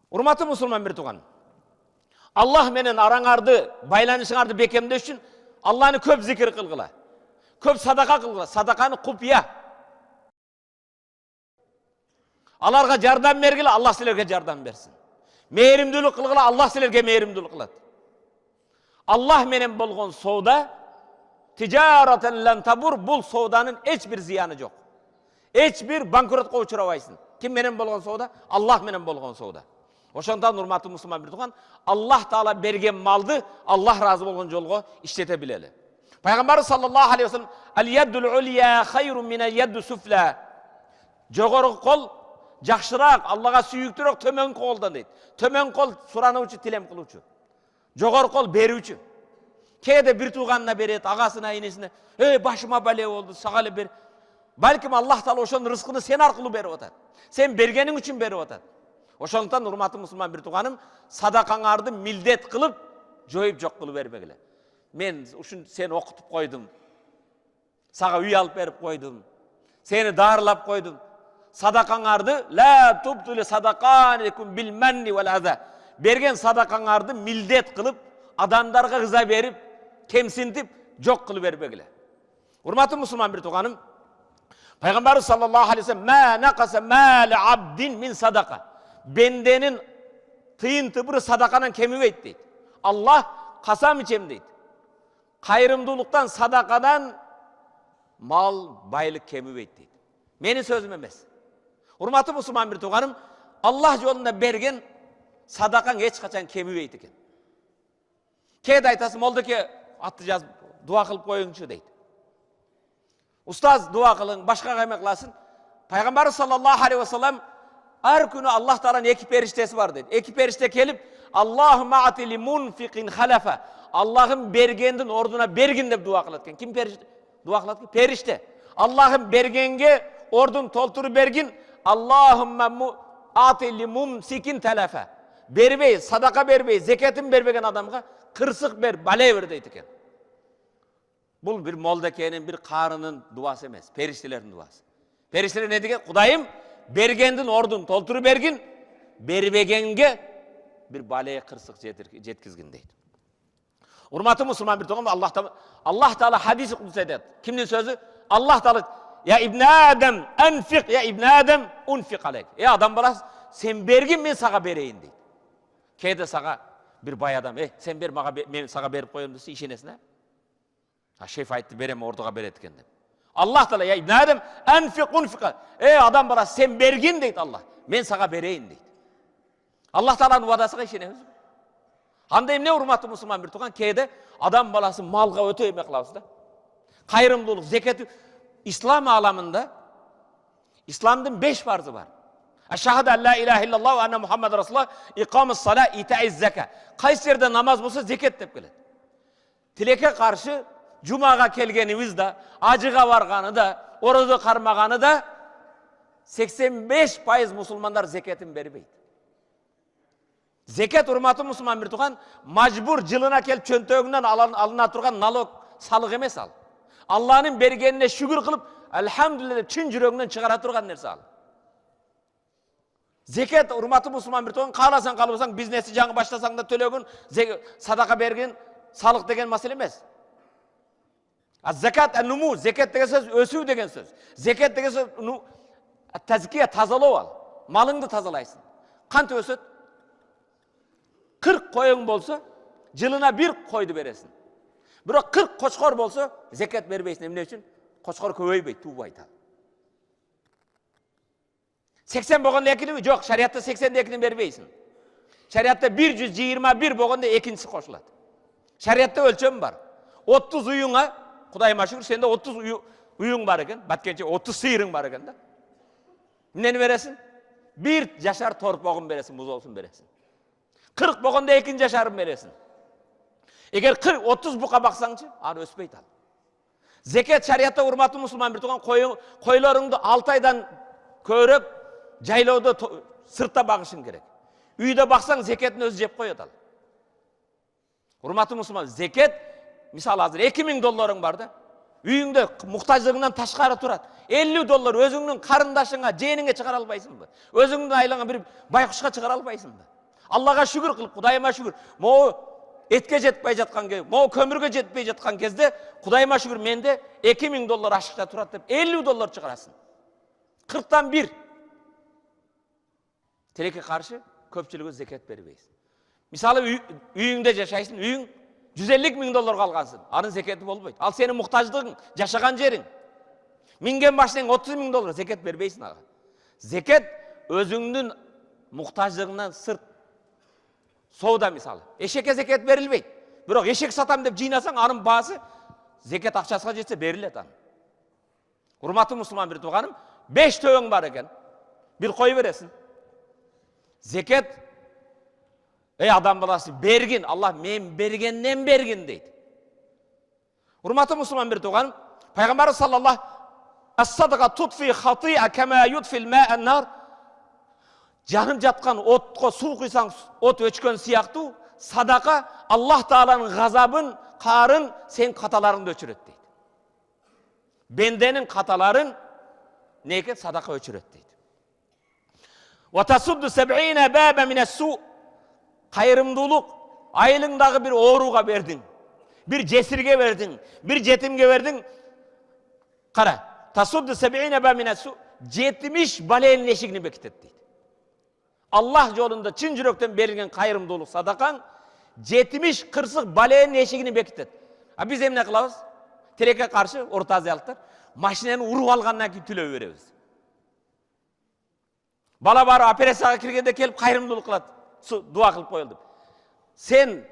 Урматы мусулман бир туган. Аллах менен араңарды, байланышыңарды бекемдөө үчүн Алланы көп зикир кылгыла. Көп садака кылгыла. Садаканы купия. Аларга жардам бергиле, Аллах силерге жардам берсин. Мээримдүүлүк кылгыла, Аллах силерге мээримдүүлүк кылат. Аллах менен болгон соода тижаратан лан табур, бул сооданын эч бир зыяны жок. Эч бир банкротко учурабайсың. Ким менен болгон соода? Аллах менен болгон соода. Ошондон урматтуу мусулман бир туган, Аллах таала берген малды Аллах разы болгон жолго иштете билели. Пайгамбар саллаллаху алейхи ва саллям ал-яддул улия хайрун мин ал-ядду суфла. Жогорку кол жакшыраак, Аллага сүйүктүүрөөк төмөнкү колдон дейт. Төмөн кол сурануучу, тилем кылуучу. Жогорку кол берүүчү. Кээде бир тууганына берет, агасына, энесине, башыма бале болду, сага эле бер. Балким Аллах таала ошонун рызкыны сен аркылуу берип атат. Сен бергениң үчүн берип атат. Ошондон урматтуу мусулман бир тууганым, садакаңарды милдет кылып, жоюп жок кылып бербегиле. Мен ушун сени окутуп койдум. Сага үй алып берип койдум. Сени даарылап койдум. Садакаңарды ла тубтуле садаканикум бил манни вал аза. Берген садакаңарды милдет кылып, адамдарга ыза берип, кемсинтип, жок кылып бербегиле. Урматтуу мусулман бир тууганым, Пайгамбар саллаллаху алейхи ва саллям ма нақаса мал абдин мин садака. Бенденин тыйын тыбыры садаканан кемибейт дейт. Аллах касам ичем дейт. Кайрымдуулуктан, садакадан мал, байлык кемибейт дейт. Менин сөзүм эмес. Урматтуу мусулман бир тууганым, Аллах жолунда берген садакаң эч качан кемибейт экен. Кээде айтасың, молдоке атты жазып дуа кылып коюңчу дейт. Устаз дуа кылың, башкага эме кыласың. Пайгамбар саллаллаху алейхи ва саллям ар күнү Аллах тааланын эки периштеси бар дейт. Эки периште келип, Аллахумма атили мунфиқин халафа. Аллахым бергендин ордуна бергин деп дуа кылат экен. Ким периште? Дуа кылат экен? Периште. Аллахым бергенге ордун толтуруп бергин. Аллахумма атили мумсикин талафа. Бербей, садака бербей, зекетин бербеген адамга кырсык бер, бале бер дейт экен. Бул бир молдекенин, бир карынын дуасы эмес, периштелердин дуасы. Периштелер не деген? Кудайым бергендин ордун толтуруп бергин, бербегенге бир бале, кырсык жеткизгин дейт. Урматтуу мусулман бир тууган, Аллах таала хадис кудус айтат. Кимдин сөзү? Аллах таала я ибн Адам анфиq, я ибн Адам унфиq алейк. Адам баласы, сен бергин, мен сага берейин дейт. Кээде сага бир бай адам, сен бер, мага мен сага берип коем десе, ишенесиң? Шеф айтты, берем, ордуга берет экен деп. Аллах таала я ибн Адам анфиq унфиq. Адам баласы, сен бергин дейт Аллах, мен сага берейин дейт. Аллах тааланын вадасыга ишенебиз. Анда эмне урматтуу мусулман бир тууган, кээде адам баласы малга өтө эме кылабыз да. Кайрымдуулук, зекет ислам аламында исламдын 5 фарзы бар. Ашхаду ан ла илаха иллаллах ва анна Мухаммад расулуллах, иқамус сала, итаиз зака. Кайсы жерде намаз болсо зекет деп келет. Тилекке каршы жумага келгенибиз да, ажыга барганы да, орозо кармаганы да 85% мусулмандар зекетин бербейт. Зекет, урматтуу мусулман бир тууган, мажбур жылына келип чөнтөгүнөн алына турган налог, салык эмес ал. Алланын бергенине шүгүр кылып, алхамдулилlah деп чын жүрөгүнөн чыгара турган нерсе ал. Зекет, урматтуу мусулман бир тууган, кааласаң каалабасаң бизнести жаңы баштасаң да төлөгүн, садака берген, салык деген маселе эмес. Закат ан-нуму, зекет деген сөз өсүү деген сөз. Зекет деген сөз тазкия, тазалоо ал. Малыңды тазалайсың. Кант өсөт? 40 коюң болсо, жылына 1 койду бересиң. Бирок 40 кочкор болсо, зекет бербейсиң. Эмне үчүн? Кочкор көбөйбөйт, туубайт ал. 80 болгондо экинби? Жок, шариатта 82-ни бербейсиң. Шариатта 121 болгондо экинчиси кошулат. Шариатта өлчөм бар. 30 уюңа, Кудайыма шүгүр, сенде 30 уюң бар экен, баткенче 30 сыйырың бар экен да. Эмнени бересиң? 1 жашар торпогун бересиң, музолсун бересиң. 40 болгондо 2 жашарын бересиң. Эгер 30 бука баксаңчы, аны өспөйт ал. Зекет шариатта, урматтуу мусулман бир тууган, койлоруңду 6 айдан көрөп, жайлоодо сыртта багышың керек. Үйдө баксаң, зекетин өзү жеп коет ал. Урматтуу мусулман, зекет, мисалы азыр $2000 бар да. Үйүңдө муктаждыгыңдан ташкары турат. $50 өзүңдүн карындашыңа, жээниңе чыгара албайсыңбы? Өзүңдүн айлаңа бир байкушка чыгара албайсыңбы? Аллаға шүгір қылып, Құдайыма шүгір. Моу етке жетпей жатқан кезде, моу көмірге жетпей жатқан кезде, Құдайыма шүгір, менде $2000 ашықта тұрады деп, $50 шығарасың. 40-тан 1. Телекке қаршы көпшілігі зекет бербейсің. Мысалы, үйіңде жашайсың, үйің $150.000 қалғансың. Арын зекеті болбайды. Ал сенің мұқтаждығың, жашаған жерің. Минген башынан $30.000 зекет бербейсің аға. Зекет өзіңнің мұқтаждығынан сырт. Соуда мысалы. Ешекке зекет берілбейді. Бірақ ешек сатам деп жинасаң, аның басы зекет ақшасыға жетсе беріледі. Құрметті мұсылман бір туғаным, 5 төгің бар екен. Bir қой бересің. Зекет, адам баласы берген, Аллах мен бергеннен берген дейді. Құрметті мұсылман бір туғаным, Пайғамбар саллаллаху As-sadaqa tutfi khati'a kama yutfil ma'an nar. Жанып жатқан отқа су құйсаң, от өчкен сияқты, садақа Аллах Тааланың ғазабын, қарын сен қаталарыңды өчіреді дейді. Бенденің қаталарын неке садақа өчіреді дейді. Wa tasuddu 70 baba min as-su. Қайырымдылық айылыңдағы бір оруға бердің, бір жесірге бердің, бір жетімге бердің. Қара, tasuddu 70 baba min as-su. 70 баленің ешігіне бекітеді дейді. Allah жолында чын жүректен берілген қайырымдылық садақаң 70 қырсық баленің ешігіне бекітеді. Біз емне қылабыз? Телекке қаршы Орта Азиялықтар машинаны ұрып алғаннан кейін төлеп береміз. Бала бар операцияға кіргенде келіп қайырымдылық қылады. Дуа қылып қойылды. Сен,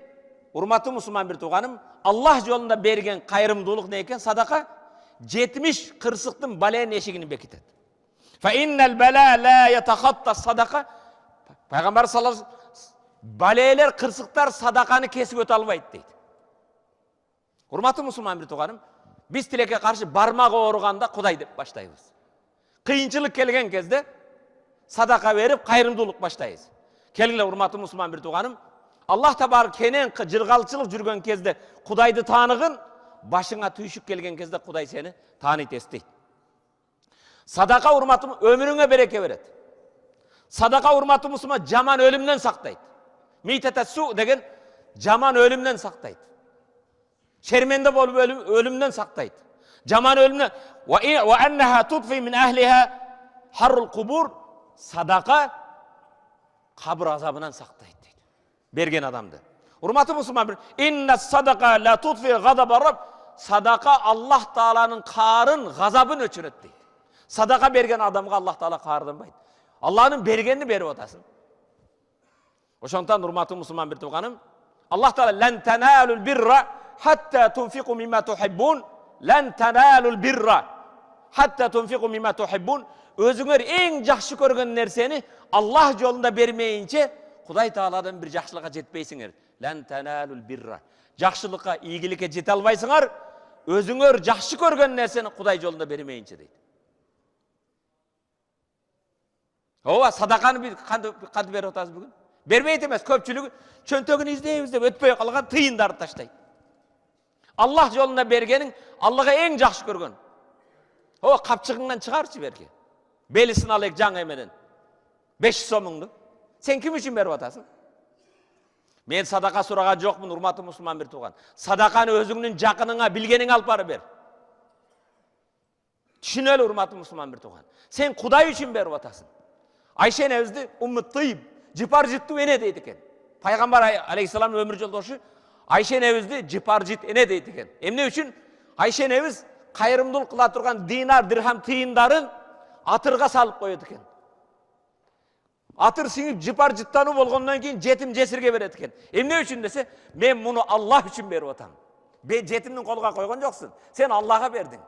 урматты мұсылман бір туғаным, Allah жолында берген қайырымдылық не екен? Садақа 70 қырсықтың баленің ешігіне бекітеді. Fa innal bala la yatakhatta sadaqa. Пайғамбар саллаллаху алейхи ва саллям балелер, қырсықтар садақаны кесіп өте албайды дейді. Құрметті мұсылман бір туғаным, біз тілекке қаршы бармағы ауырғанда Құдай деп баштаймыз. Қиыншылық келген кезде садақа беріп, қайырымдылық баштаймыз. Келгілер, құрметті мұсылман бір туғаным, Аллах табар кенен жырғалшылық жүрген кезде Құдайды танығын, башыңа түйшік келген кезде Құдай сені таниды естейді. Садақа, құрметті, өміріңе береке береді. Садақа, урматы мұсылман, жаман өлімнен сақтайды. Митатасу деген жаман өлімнен сақтайды. Шерменде болып өлімнен сақтайды. Жаман өлімнен. Wa annaha tudfi min ahliha harrul qubur. Садақа қабір азабынан сақтайды дейді. Берген адамды. Урматы мұсылман, inna sadaqa la tudfi ghadaba rabb. Садақа Аллах Тааланың қарын, ғазабын өшіреді дейді. Садақа берген адамға Аллах Таала қарданбайды. Allah'ın bergenini berip otasın. Oşontan hurmatlı Müslüman bir tuğanım. Allah Teala len tenalul birra hatta tunfiqu mimma tuhibbun. Len tenalul birra hatta tunfiqu mimma tuhibbun. Özüңөр en жақсы көрген нәрсені Allah жолында бермейінше Құдай Тааладан бір жақсылыққа жетпейсіңер. Len tenalul birra. Жақсылыққа, игілікке жете албайсыңар. Өзүңөр жақсы көрген нәрсені Құдай жолында бермейінше дейді. Ова, садақаны қанды беріп отасыз бүгін? Бермейді емес, көпшілігі чөнтөгін іздейміз деп өтпей қалған тиындарды таштайды. Аллах жолында бергенің Аллаға ең жақсы көрген. Ова, қапшығыңнан шығаршы берге. Белісін алайық жаңа еменен. 500 сомыңды. Сен кім үшін беріп отасың? Мен садақа сұраға жоқпын, урматты мұсылман бір туған. Садақаны өзіңнің жақыныңа, білгенің алып бары бер. Түсінелі, урматты мұсылман бір туған. Сен Құдай үшін беріп отасың. Айша энебизди Уммут-Тайиб жипар житту эне дейт экен. Пайгамбар алейхиссаламдын өмүр жолдошу Айша энебизди жипар жит эне дейт экен. Эмне үчүн? Айша энебиз кайрымдуулук кыла турган динар, дирхам тыйындарын атырга салып коет экен. Атыр сиңип жипар життануу болгондон кийин жетим жесирге берет экен. Эмне үчүн десе, мен муну Аллах үчүн берип атам. Бен жетимдин колуна койгон жоксуң. Сен Аллага бердиң.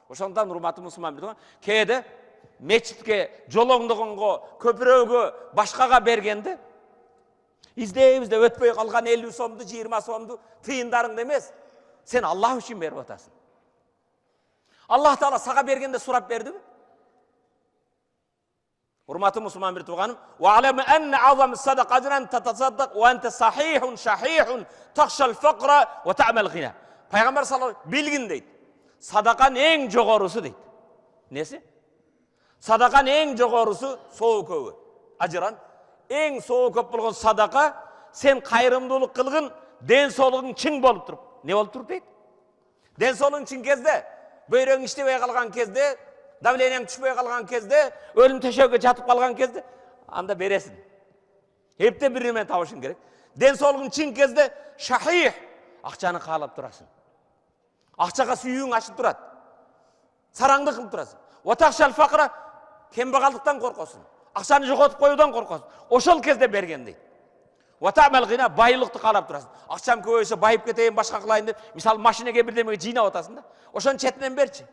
Ошондон урматтуу мусулман бирдиң. Кээде мечитке, жолоңдогонго, көпүрөөгө, башкага бергенде издейбиз деп өтпөй калган 50 сомду, 20 сомду тыйындарыңды эмес, сен Аллах үчүн берип атасың. Аллах Таала сага бергенде сурап бердиби? Урматтуу мусулман бир тууганым, "Ва алам анна азам садаqa ajran tatasaddaq wa anta sahihun shahihun takhsha al-faqra wa ta'mal ghina." Пайгамбар саллаллаху алейхи билгин дейт. Садаканын эң жогорусу дейт. Несі? Садақаның ең жоғарысы сол көбі. Ажыран Eң соғы көп болған садақа, sen кайрымдуулук кылгын, ден соолугуң чың болуп туруп. Не болуп туруп дейт? Ден соолугуң чың кезде, бөйрөң иштебей калган кезде, давлениең түшпөй калган кезде, өлүм төшөккө жатып калган кезде, анда бересиң. Эптеп бир неме табышың керек. Ден соолугуң чың кезде, шахих, акчаны каалап турасың. Акчага сүйүүң ачып турат. Сараңды кылып турасың. Отакшал факра, кембагалдыктан коркосуң. Акчаны жоготуп коюудан коркосуң. Ошол кезде берген дейт. Ватамал гына байлыкты каалап турасың. Акчам көбөйсө байып кетейин, башка кылайын деп, мисалы машинеге бирдемеге жыйнап атасың да. Ошонун четинен берчи.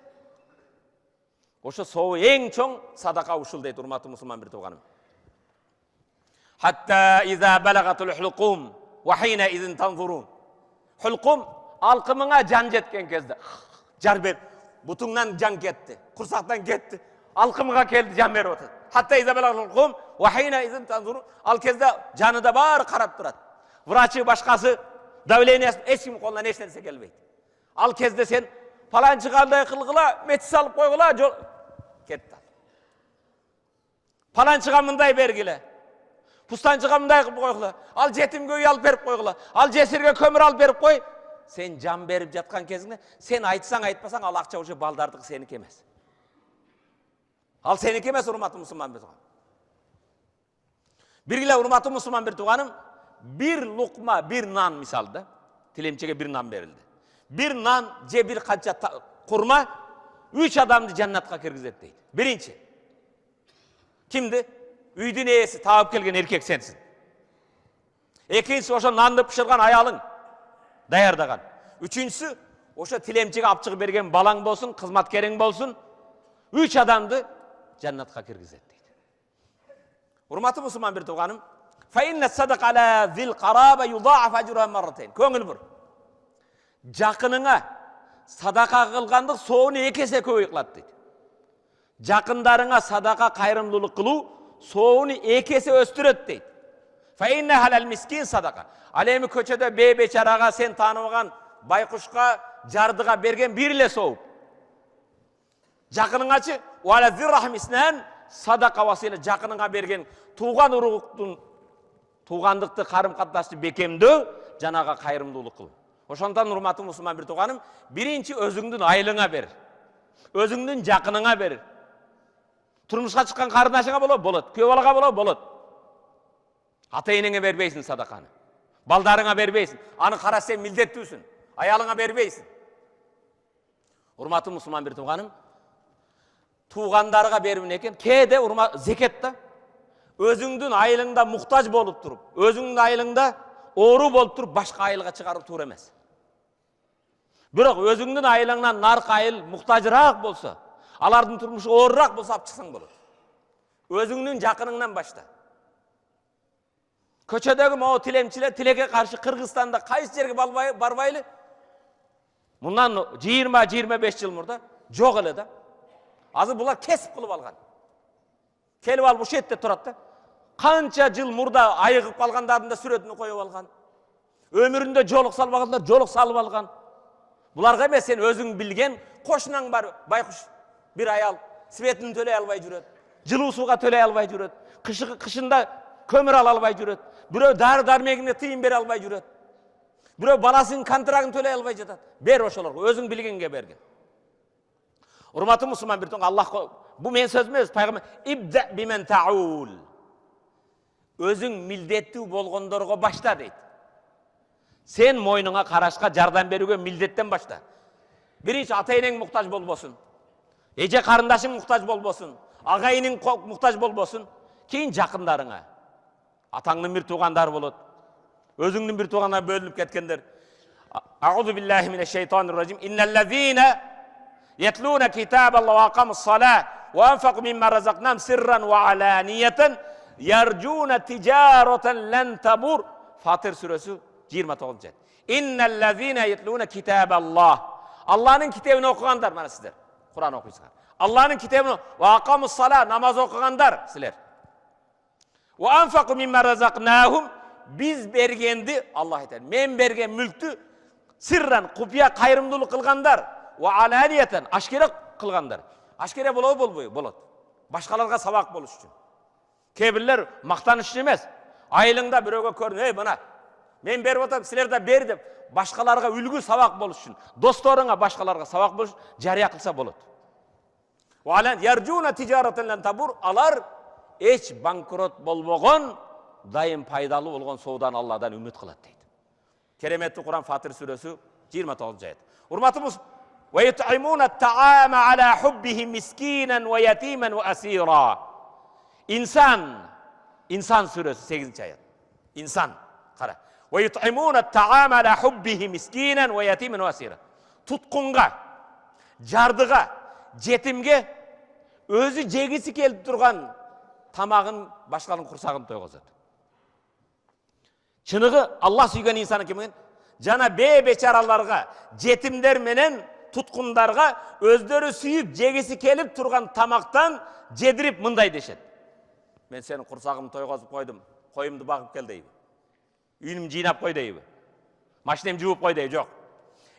Ошо сообу эң чоң садака ушул дейт, урматтуу мусулман бир тууганым. Hatta iza balagatul hulqum wa hina idin tanzurun. Hulqum alqımına can jetken kezde. Jar berip, butungdan can ketdi, kursaktan ketdi. Alqımına keldi, can berip oturdu. Hatta iza balagatul hulqum wa hina idin tanzurun. Al kezde canıda bar karap turadi. Vraçı başkası davleniyasi hech kim qo'ldan hech narsa kelmaydi. Al kezde sen falanchi qanday qilg'ila, metis olib qo'yg'ila, ketdi. Falanchiga bunday bergile. Pustanchiga bunday qilib qo'yg'ila. Al jetimga uy olib berib qo'yg'ila. Al jesirga ko'mir olib berib qo'y. Sen jan berib жатқан кезіңде, sen айтсаң айтпасаң, ал ақша уже балдардық, сенікі емес. Ал сенікі емес, урматтуу мусулман бир тууганым. Биргиле урматтуу мусулман бир тууганым, bir lukma, bir nan misalda, tilemçege bir nan verildi. Bir nan, je bir kança kurma, 3 adamdı cennatқа kirgizet deydi. Birinci. Kimdi? Üydün eesi, tağıp kelgen erkek sensin. Ekincisi, oşo nanды pişirgan ayalın, dayardagan. Üçüncüsü, oşo tilemçege apçığı bergen balang bolsun, kızmatkerin bolsun, 3 adamdı cennatқа kirgizet deydi. Urmatı musulman bir tuğanım, فإن الصدق على ذي القرابة يضاعف أجرها مرتين. Көңіл бұр. Жақыныңа садақа қылғандық соғыны 2 есе көбей қылады дейді. Жақындарыңа садақа қайырымдылық қылу соғыны 2 есе өстіреді дейді. فإن halal miskin садақа. Ал эми көчөдө бейбечарага сен танымаган байкушка, жардыга берген бир эле соғып. Жақыныңачы вала зиррахмиснан садақа васила, жақыныңа берген туған уруктун туғандықты қарым қатынасты бекемдөө жанага кайрымдуулук кыл. Ошондон урматтуу мусулман бир тууганым, биринчи өзүңдүн айылыңа бер. Өзүңдүн жакыныңа бер. Турмушка чыккан карындашыңа болот, күйөө балага болот. Ата-энеңе бербейсиң садаканы. Балдарыңа бербейсиң. Аны кара сен милдеттүүсүн. Аялыңа бербейсиң. Урматтуу мусулман бир тууганым, туғандарга бербин экен. Кээде зекетта өзүңдүн айылыңда муктаж болуп туруп, өзүңдүн айылыңда оору болуп туруп, башка айылга чыгаруу туура эмес. Бирок өзүңдүн айылыңнан наркы айыл муктажыраак болсо, алардын турмушу оорураак болсо алып чыксаң болот. Өзүңдүн жакыныңнан башта. Көчөдөгү могу тилемчилер тилекке каршы Кыргызстанда кайсы жерге барбайлы? Мындан 20-25 жыл мурда жок эле да. Азыр булар кесип кылып алган. Келип алып ушул жерде турат да. Канча жыл мурда айыгып калгандардын да сүрөтүнү коюп алган. Өмүрүндө жолук салбагандар жолук салып алган. Буларга эмес, сен өзүң билген кошунаң бар, байкуш бир аял светин төлөй албай жүрөт. Жылуу сууга төлөй албай жүрөт. Кышында көмүр ала албай жүрөт. Бирөө дары-дармегине тыйын бере албай жүрөт. Бирөө баласынын контрагын төлөй албай жатат. Бер ошолорго, өзүң билгенге бергин. Урматтуу мусулман бир тоң, Аллах, бу мен сөзүм эмес, пайгамбар ибда бимен таул. Өзүң милдеттүү болгондорго башта дейт. Сен мойнуңа карашка жардам берүүгө милдеттен башта. Биринчи ата-энең муктаж болбосун. Эже карындашың муктаж болбосун. Агайының муктаж болбосун. Кийин жакындарыңа. Атаңдын бир туугандары болот. Өзүңдүн бир туугандар бөлүнүп кеткендер. Аузу биллахи минеш шейтанир ражим. Инналлазина yatluna kitaballah wa aqamus-salah wa anfaqu mimma razaqnahum sirran wa alaniyatan yarjuna tijaratan lan tabur. Fatir suresi 29. İnnellezine yetlûne kitâballah. Allah'ın kitabını okuyanlar bana sizler. Kur'an okuysunlar. Allah'ın kitabını ve akamus-salah, namaz okuyanlar sizler. Ve anfaqu mimma razaqnahum, biz bergendi Allah eder. Men bergen mülktü sirran kupiya kayrımdılık kılganlar ve alaniyeten aşkere kılganlar. Aşkere bolabı bolboyu bolat. Başkalarga sabak boluş üçün. Kebirler maqtanış емес. Айылыңда біреуге көрін, ей мына, мен беріп отырмын, сілер де бер деп, башқаларға үлгі сабақ болуш үшін, достарыңа башқаларға сабақ болуш жария қылса болады. Яржуна тижаратын лан табур, алар эч банкрот болбогон, дайым пайдалы болгон саудан Алладан үміт кылат дейді. Кереметті Құран Фатир сүресі 29 аят. Урматымыз, وَيُطْعِمُونَ الطَّعَامَ عَلَى حُبِّهِ مِسْكِينًا وَيَتِيمًا وَأَسِيرًا. İnsan suresi 8. ayet. İnsan. Qara. وَيُطْعِمُونَ الطَّعَامَ عَلَى حُبِّهِ مِسْكِينًا وَيَتِيمًا وَأَسِيرًا. Tutqunga, jardıga, jetimge özü jegisi kelip turgan tamagın başqanın kursagын toygozot. Çınıgı Allah sүйген insanı kimin? Jana beçaralarga, jetimler menen tutqundarga özdörü sүйüp jegisi kelip turgan tamaktan jedirip mınday deşet. Men senin kursagımды toygozуп koydum, koyumdu bakıp gel deybi. Үйүнүм жыйнап кой дейби. Машинем жууп кой дейби, жок.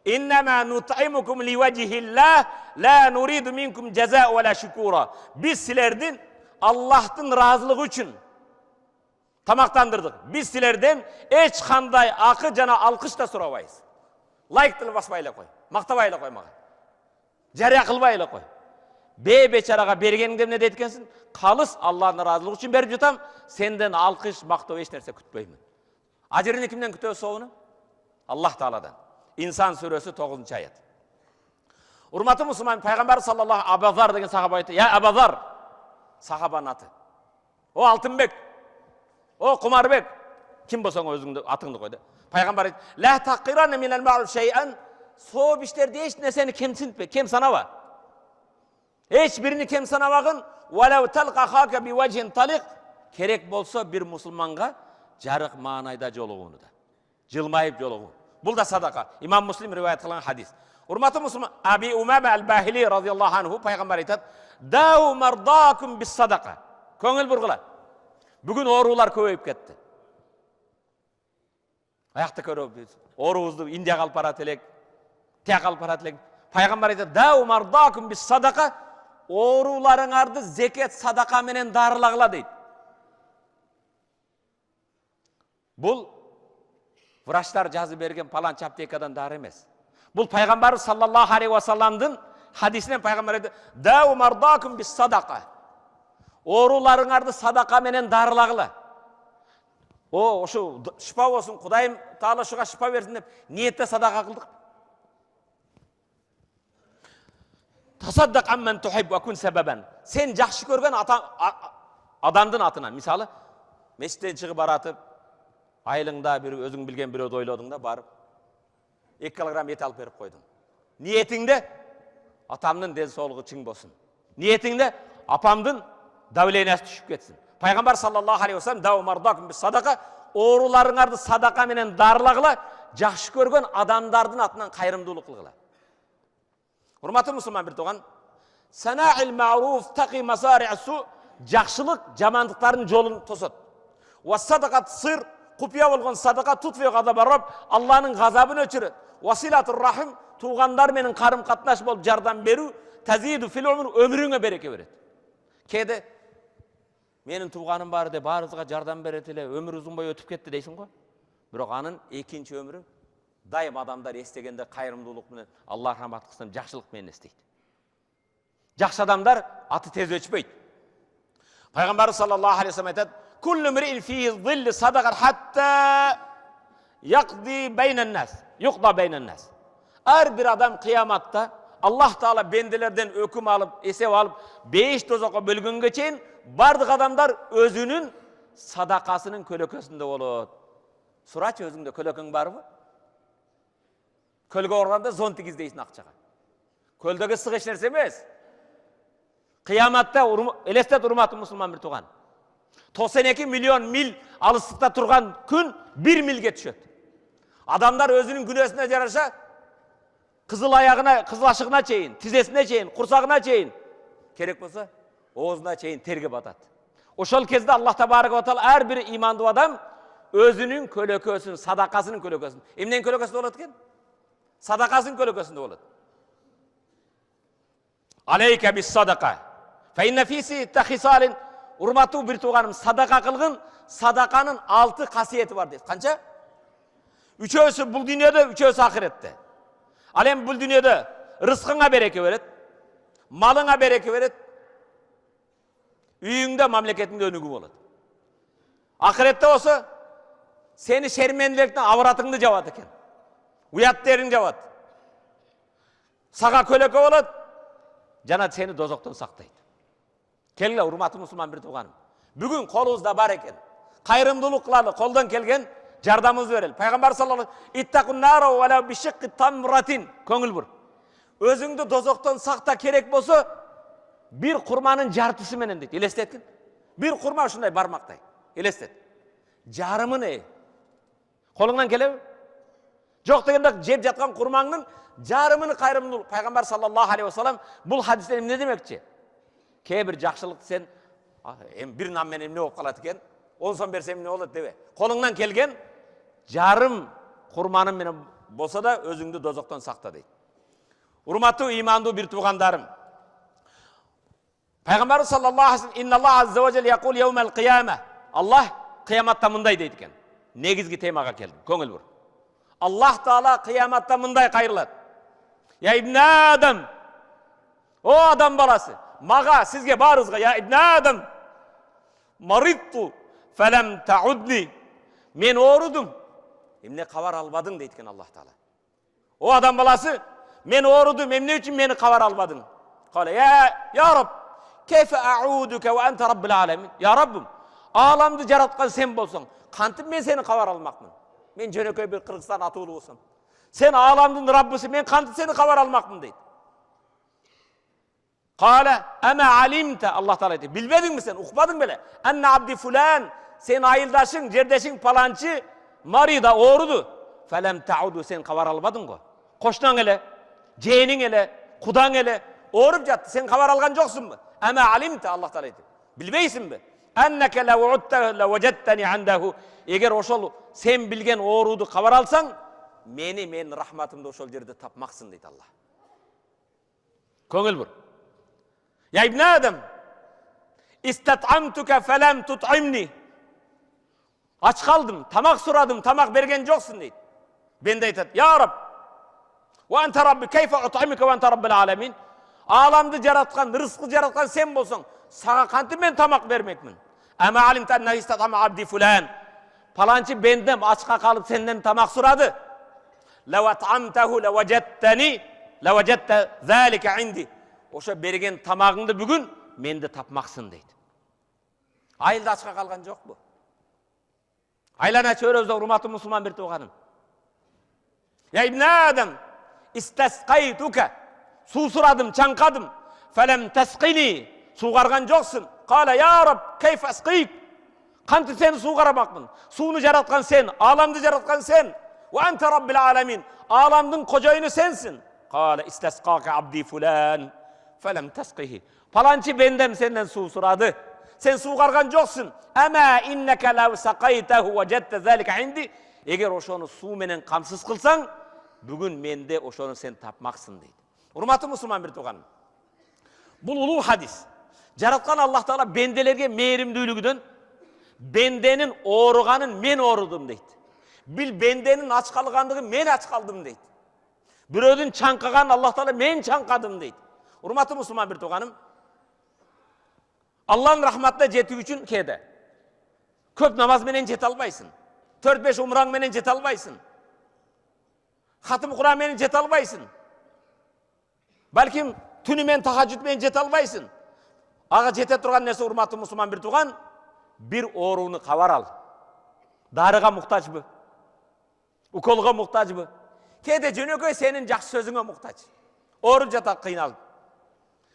İnnemâ nut'imukum livecihillah la nuridu minkum ceza ve la şükura. Biz silerden Allah'ın razılığı için tamaktandırdık. Biz silerden hiç kanday akı jana alkış da sorabayız. Like tili basbayla koy. Maktabayla koy mağa. Jarya kılbayla koy. Beçaraga bergeningde ne deytkensin? Kalыс Allah'ın razılığı için berip jutam. Senden alkış, maktaba hiç nerse kütpeymin. Acırını kimden kütüyor soğunu? Allah Teala'dan. İnsan suresi 9. ayet. Urmatı Müslüman, Peygamber sallallahu aleyhi ve sellem Abazar degen sahaba aytты. Ya Abazar, sahabanın atı. O Altınbek, o Kumarbek. Kim bolsaң özüңdü atыңды koydu. Peygamber aytты. La taqiranna minel ma'ruf şey'an. Soğuk işlerde hiç neseni kemsintme, kem sanaba. Hiç birini kem sanabagın. Velev telqa haka bi vechin talik. Kerek bolsa bir Müslümanга жарык маанайда жолугуну да. Жылмайып жолугу. Бул да садака. Имам Муслим риваят кылган хадис. Урматы мусулман, Аби Умама аль-Бахили радıyallahu anhu пайгамбар айтат: "Дау мардакум бис садака." Көңүл бургула. Бүгүн оорулар көбөйүп кетти. Аякта көрөбүз. Оорубузду Индияга алып барат элек, тияка алып барат элек. Пайгамбар айтат: "Дау мардакум бис садака." Ооруларыңарды зекет садака менен дарылагыла дейт. Бұл врачтар жазып берген паланча аптекадан дары емес. Бұл Пайғамбар саллаллаху алейхи ва салламдың хадисінен Пайғамбар айтты: "Дау мардакум бис садака." Ооруларыңарды садака менен дарылагыла. Ошу шифа болсын, Кудайым Таала шуга шифа берсин деп ниетте садака кылдык. Tasaddaq amman tuhib wa kun sababan. Sen жакшы көргөн адамдын атынан, мисалы, мешіттен чыгып баратып, айылыңда бір өзің білген біреуді ойладың да барып 2 килограмм ет алып беріп қойдың. Ниетіңде атамның денсаулығы чың болсын. Ниетіңде апамдың давлениясы түшіп кетсін. Пайғамбар саллаллаху алейхи ва саллям дау мардакум бис садака, ооруларыңарды садака менен дарылагыла, жакшы көргөн адамдардын атынан кайрымдуулук кылгыла. Урматтуу мусулман бир туган, санаил ма'руф тaqi masari'us-su, жакшылык жамандыктардын жолун тосот. Ва садакат сыр, купия болгон садака тутфи гадабар Рабб, Алланын газабын өчүрөт. Василатур рахим, туугандар менен карым катнаш болуп жардам берүү, тазиду фил умр, өмүрүңө береке берет. Кээде менин тууганым бар деп баарыбызга жардам берет эле, өмүр узун бой өтүп кетти дейсиң го. Бирок анын экинчи өмүрү дайым адамдар эстегенде кайрымдуулук менен, Аллах рахмат кылсын, жакшылык менен эстейт. Жакшы адамдар аты тез өчпөйт. Пайгамбар саллаллаху алейхи ва саллям айтат: "Kullu mri'in fi zilli sadaqat hatta yaqdi beynen nas." Yuqda beynen nas. Her bir adam kıyamatta Allah Teala bendelerden hüküm alıp, esep alıp 5 tozakka bölgünge çeyin bardık adamlar özünün sadakasının kölökösünde olur. Suraç özünde kölökün var mı? Kölge oranda zontik izdeysin akçağa. Köldeki sık eş nerse emez. Kıyamatta elestet urmatı Müslüman bir tuğan. 92 milyon mil alıslıkta turgan gün 1 mil geçiyor. Adamlar özünün günesine yararsa kızıl ayağına, kızıl aşığına çeyin, tizesine çeyin, kursağına çeyin. Gerek olsa oğuzuna çeyin, terge batat. O şol kezde Allah Tebarek ve Teala her bir imanlı adam özünün kölökösünün, sadakasının kölökösünün. Emnen kölökösünde oladı ki? Sadakasının kölökösünde oladı. Aleyke bis sadaka. Fe inne fisi tehisalin урматтуу бир тууганым, садака кылгын, садаканын 6 касиети бар дейт. Канча? Үчөөсү бул дүйнөдө, үчөөсү ахиретте. Ал эми бул дүйнөдө рызкыңа береке берет, малыңа береке берет, үйүңдө, мамлекетиңде өнүгүү болот. Ахиретте болсо сени шермендиликтен авыратыңды жабат экен. Уят териң жабат. Сага көлөкө болот, жана сени дозоктон сактайт. Келгиле, урматтуу мусулман бир тууганым. Бүгүн колубузда бар экен. Кайрымдуулук кылалы, колдон келген жардамыбызды берели. Пайгамбар саллаллаху алейхи иттакун нара ва ла бишикки тамратин. Көңүл бур. Өзүңдү дозоктон сакта, керек болсо бир курманын жартысы менен дейт. Элестеткин. Бир курма ушундай бармактай. Элестет. Жарымы не? Колуңдан келеби? Жок дегенде жеп жаткан курмаңдын жарымыны кайрымдуулук. Пайгамбар саллаллаху алейхи вассалам бул хадистен эмне демекчи? Кээ бир жакшылыкты сен бир нам менен эмне болуп калат экен? 10 сом берсем эмне болот дебе. Колуңдан келген жарым курманың менен болсо да өзүңдү дозоктон сакта дейт. Урматтуу имандуу бир туугандарым. Пайгамбар саллаллаху алейхи вассалам инналлаху азза ва жал якул яумал кияма. Аллах кыяматта мындай дейт экен. Негизги темага келдим. Көңүл бур. Аллах таала кыяматта мындай кайрылат. Я ибн Адам. О адам баласы, мага, сизге барызга, я ибн Адам. Маритту фалам таудни. Мен оорудум. Эмне кабар албадың дейт экен Аллах таала. О адам баласы, мен оорудум, эмне үчүн мени кабар албадың? Кала, я Рабб, кейфе аудука ва анта раббул аламин. Я Раббым, аламды жараткан сен болсоң, кантип мен сени кабар алмакмын? Мен жөнөкөй бир Кыргызстан атуулуу болсом. Сен аламдын Раббысы, мен кантип сени кабар алмакмын дейт. Кала, ама алимта, Аллах таала айтты. Билбедиңби сен, укпадың беле? Анна абди фулан, сен айылдашың, жердешиң паланчы марида ооруду. Фалам тауду, сен кабар албадың го. Кошунаң эле, жээниң эле, кудаң эле ооруп жатты, сен кабар алган жоксуңбу? Ама алимта, Аллах таала айтты. Билбейсиңби? Аннака лау'удта лаважаттани андаху. Эгер ошол сен билген ооруду кабар алсаң, мен рахматымды ошол жерде тапмаксың дейт Аллах. Көңүл бур. Я ибн Адам, истат'амтука фалам тут'имни. Ач калдым, тамак сурадым, тамак берген жоксуң дейт. Бенде айтат, я Рабб, ва анта рабби, кейфе ут'имука ва анта раббул аламин. Аламды жараткан, рызкы жараткан сен болсоң, сага кантип мен тамак бермекмин? Ама алимта анна истат'ама абди фулан. Паланчы бендем ачка калып сенден тамак сурады. Лау ат'амтаху лаважаттани, лаважатта залика инди. Ошо берген тамагыңды бүгүн менде тапмаксың дейт. Айылда ачка калган жокпу? Айлана чөйрөбүздө урматтуу мусулман бир тууганым. Я ибн Адам, истасқайтука. Суу сурадым, чаңкадым. Фалам тасқини. Суугарган жоксуң. Кала, я Рабб, кейф асқик. Кантип сени суугарамакмын? Сууну жараткан сен, аламды жараткан сен. Ва анта раббул аламин. Аламдын кожоюну сенсин. Кала, истасқака абди фулан. Фалам тасқихи. Паланчы бендем сенден суу сурады. Сен суугарган жоксуң. Ама иннака лау сақайтаху важатта залика инди. Эгер ошону суу менен камсыз кылсаң, бүгүн менде ошону сен тапмаксың дейт. Урматтуу мусулман бир тууганым. Бул улуу хадис. Жараткан Аллах таала бенделерге мээримдүүлүгүдөн бенденин ооруганын мен оорудум дейт. Бил бенденин ач калгандыгын мен ач калдым дейт. Бирөөдүн чаңкаганын Аллах таала мен чаңкадым дейт. Урматтуу мусулман бир тууганым. Аллахтын рахматына жетүү үчүн кээде көп намаз менен жете албайсың. 4-5 умраң менен жете албайсың. Хатым Куран менен жете албайсың. Балким түнү менен тахажжуд менен жете албайсың. Ага жете турган нерсе, урматтуу мусулман бир тууган, бир ооруну кабар ал. Дарыга муктажбы? Уколго муктажбы? Кээде жөнөкөй сенин жакшы сөзүңө муктаж. Ооруп жатат, кыйналып.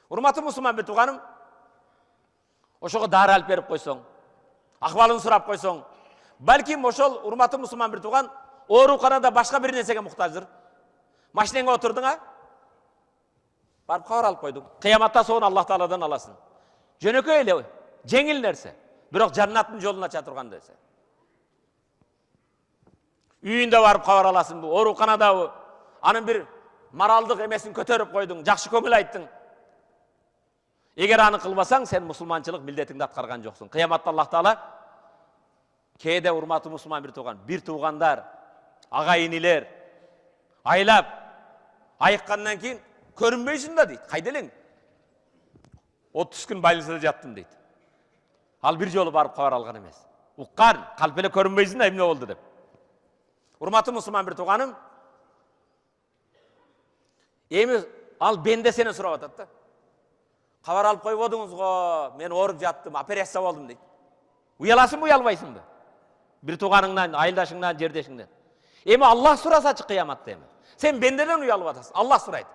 Урматтуу мусулман бир тууганым, ошого дары алып берип койсоң, акыбалын сурап койсоң, балким ошол урматтуу мусулман бир тууган ооруканада башка бир нерсеге муктаждыр. Машинеңе отурдуң, барып кабар алып койдуң. Кыяматта сону Аллах Тааладан аласың. Жөнөкөй эле, жеңил нерсе, бирок жаннаттын жолун ача турган нерсе. Үйүндө барып кабар аласың, бу ооруканадабы, анын бир моралдык эмесин көтөрүп койдуң, жакшы көңүл айттың. Егер аны кылбасаң, сен мусулманчылык милдетиңди аткарган жоксуң. Кыяматта Аллах Таала кээде урматтуу мусулман бир туугандар, агайынилер айлап айыккандан кийин көрүнбөйсүң да дейт. Кайда элең? 30 күн байлыкта жаттым дейт. Ал бир жолу барып кабар алган эмес. Уккан, калп эле көрүнбөйсүң да эмне болду деп. Урматтуу мусулман бир тууганым, эми ал бенде сени сурап атат да. Кабар алып койбодуңуз го, мен ооруп жаттым, операция болдум дейт. Уяласың, уялбайсыңбы? Бир тууганыңдан, айылдашыңдан, жердешиңден. Эми Аллах сурасачы кыяматта эми. Сен бендеден уялып атасың. Аллах сурайт.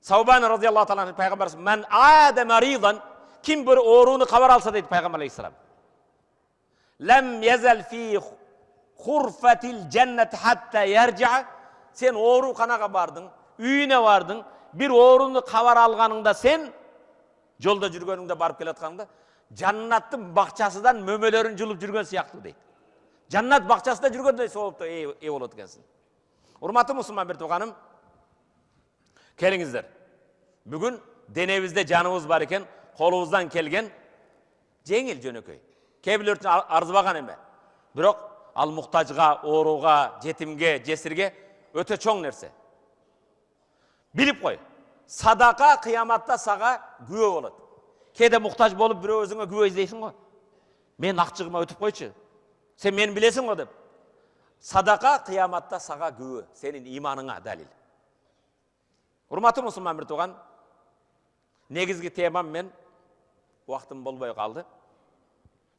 Саубан радиаллаху таала пайгамбарыбыз "Мен аада маридан" ким бир ооруну кабар алса дейт пайгамбар алейхиссалам. "Лам язал фи хурфатил джаннат хатта яржа" Сен ооруканага бардың, үйүнө бардың, бир ооруну кабар алганыңда сен жолдо жүргөнүңдө барып келатканда жаннаттын бакчасынан мөмөлөрүн жулуп жүргөн сыяктуу дейт. Жаннат бакчасында жүргөндөй соопту болот экенсиң. Урматтуу мусулман бир тууганым, келиңиздер. Бүгүн денебизде жаныбыз бар экен, колубуздан келген жеңил жөнөкөй. Кээ бирлер үчүн арзыбаган эме. Бирок ал муктажга, ооруга, жетимге, жесирге өтө чоң нерсе. Билип кой. Садака кыяматта сага күбө болот. Кээде муктаж болуп бирөө өзүңө күбө издейсиң го. Мен акчыгыма өтүп койчу. Сен мени билесиң го деп. Садака кыяматта сага күбө, сенин иманыңа далил. Урматтуу мусулман бир тууган, негизги темам мен убактым болбой калды.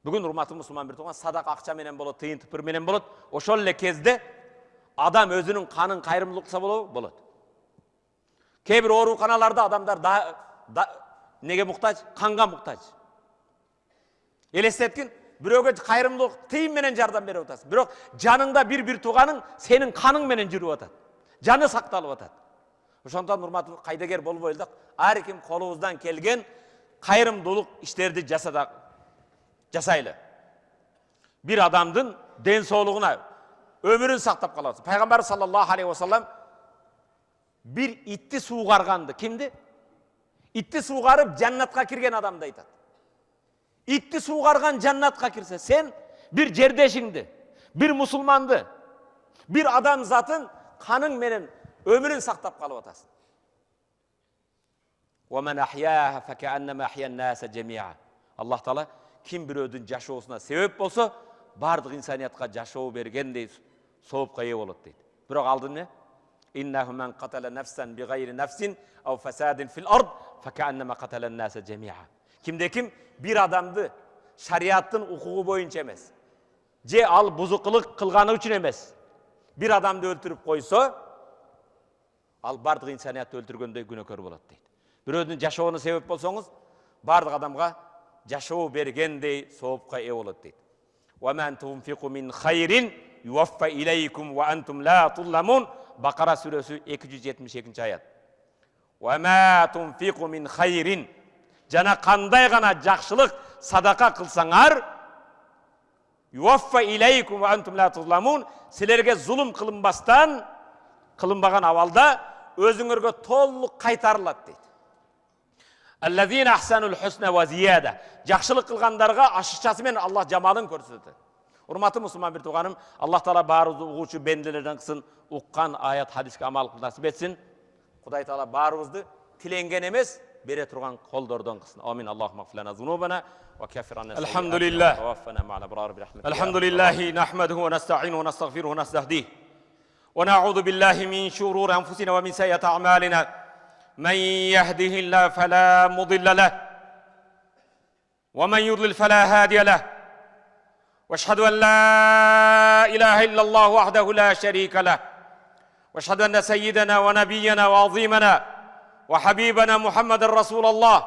Бүгүн урматтуу мусулман бир тууган, садака акча менен болот, тыйын тыпыр менен болот. Ошол эле кезде адам өзүнүн канын кайрымдуулук кылса болот. Кээ бир ооруканаларда адамдар неге муктаж? Канга муктаж. Элестеткин, бирөөгө кайрымдуулук тыйын менен жардам берип атасың. Бирок жаныңда бир тууганың сенин каның менен жүрүп атат. Жаны сакталып атат. Ошондон урматтуу кайдагер болбой эле, ар ким колубуздан келген кайрымдуулук иштерди жасайлы. Бир адамдын ден соолугуна өмүрүн сактап калабыз. Пайгамбар саллаллаху алейхи вассалам бир итти суугарганды, кимди? Итти суугарып жаннатка кирген адамды айтат. Итти суугарган жаннатка кирсе, сен бир жердешиңди, бир мусулманды, бир адам затын каның менен өмүрүн сактап калып атасың. وَمَنْ أَحْيَاهَا فَكَأَنَّمَا أَحْيَا النَّاسَ جَمِيعًا. Аллах Таала ким бирөөдүн жашоосуна себеп болсо, бардык инсаниятка жашоо бергендей соопка ээ болот дейт. Бирок алдын эмне? إِنَّهُ مَنْ قَتَلَ نَفْسًا بِغَيْرِ نَفْسٍ أَوْ فَسَادٍ فِي الْأَرْضِ فَكَأَنَّمَا قَتَلَ النَّاسَ جَمِيعًا. Kimde kim bir adamdı şariattın hukuku boyunca emez. Je al buzuklık kılganı üçün emez. Bir adamdı öldürüp koysa, al bardıq insaniyatı öldürgöndöy günökör bolat deydi. Biröөнүн жашоонуна себеп болсоңуз, бардык адамга жашоо бергендей соопка ээ болот дейт. وَمَنْ تُنْفِقُوا مِنْ خَيْرٍ يُوَفَّ إِلَيْكُمْ وَأَنْتُمْ لَا تُظْلَمُونَ. Bakara suresi 272 ayet. وَمَا تُنْفِقُوا مِنْ خَيْرٍ. Jana kanday gana jakşılık sadaka kılsaňar, yuvaffa ileykum ve entum la tuzlamun. Silerge zulüm kılınbastan, kılınbagan avalda özüňerge tolluk kaytarılat deydi. Ellezine ahsanul husna ve ziyade. Jakşılık kılgandarga aşıkçası men Allah jamalyn körsetdi. Urmatly musulman bir tuğanım, Allah Taala barыбызды uğuçu bendelerden kısın, ukkan ayat hadiske amal nasip etsin. Kuday Taala barыбызды tilengen emes, bere turgan koldordan kısın. Amin. Allahümme gfir lana zunubana ve keffir anna sayyi'atina. Elhamdülillah. Tevaffana ma'al abrar bi rahmetik. Elhamdülillah nahmeduhu ve nesta'inuhu ve nestağfiruhu ve nestehdihi. Ve na'udzu billahi min şururi enfusina ve min sayyiati a'malina. Men yehdihillahu fela mudilla leh. Ve men yudlil fela hadiye leh. Ve eşhedü en la ilahe illallah vahdehu la şerike leh. Ve eşhedü enne seyyidena ve nebiyyena ve azimena وحبيبنا محمد رسول الله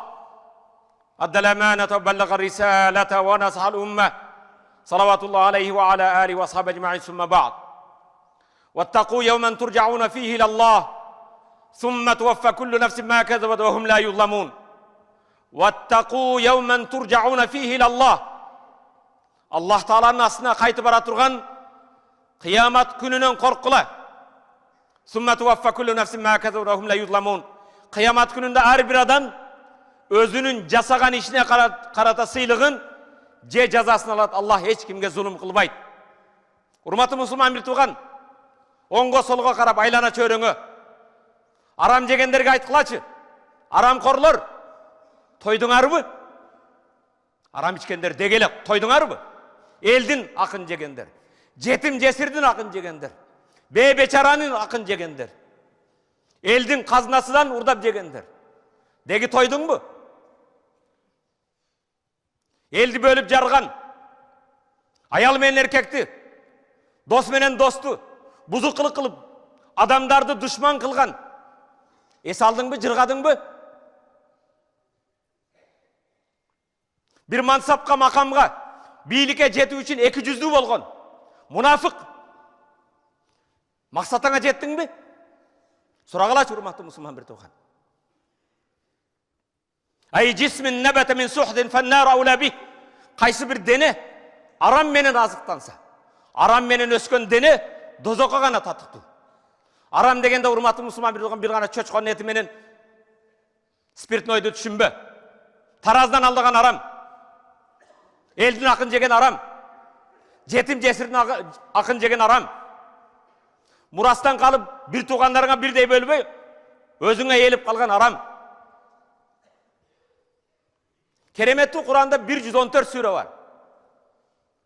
أدى الأمانة وبلغ الرسالة ونصح الأمة صلوات الله عليه وعلى آله وأصحابه أجمعين ثم بعد واتقوا يوما ترجعون فيه إلى الله ثم توفى كل نفس ما كسبت وهم لا يظلمون واتقوا يوما ترجعون فيه إلى الله الله تعالى aslına qaytıp bara turgan kıyamet gününden korkula ثم توفى كل نفس ما كسبت وهم لا يظلمون Kıyamet gününde her bir adam özünün жасаган işine karata sıylığın je жазасын алат. Allah hiç kimge zulüm kılbaydı. Urmatı Müslüman bir tuğan, ongo solga karap aylana çörüngü. Aram jegenderge aytkılaçı. Aram korlar. Toyduңар mı? Aram içkender degelek. Toyduңар mı? Eldin akın jegender. Jetim jesirdin akın jegender. Beçaranın akın jegender. Eldin kaznasıdan urdap jegender. Degi toydun mu? Eldi bölüp jargan. Ayal menen erkekti. Dos menen dostu. Buzukçılık kılıp adamdardı düşman kılgan. Aldın mı, jırgadın mı? Bir mansapka, makamga, biylike jetүү üçün 200'lü bolgon. Munafık. Maksatına jettin mi? Soragılaç urmatı Müslüman bir tuğan. Ay cismin nebete min suhdin fennar aula bih. Kaysı bir dene aram menen azıktansa, aram menen öskön dene dozoka gana tatıktı. Aram degende urmatı Müslüman bir gana çöçkon eti menen spirtnoydu düşünbe. Tarazdan aldıgan aram. Eldin akın jegen aram. Jetim jesirdin akın jegen aram. Murastan kalıp bir tuğanlarına birdey bölbey özüne eğilip kalgan aram. Keremetli Kur'an'da 114 sure var.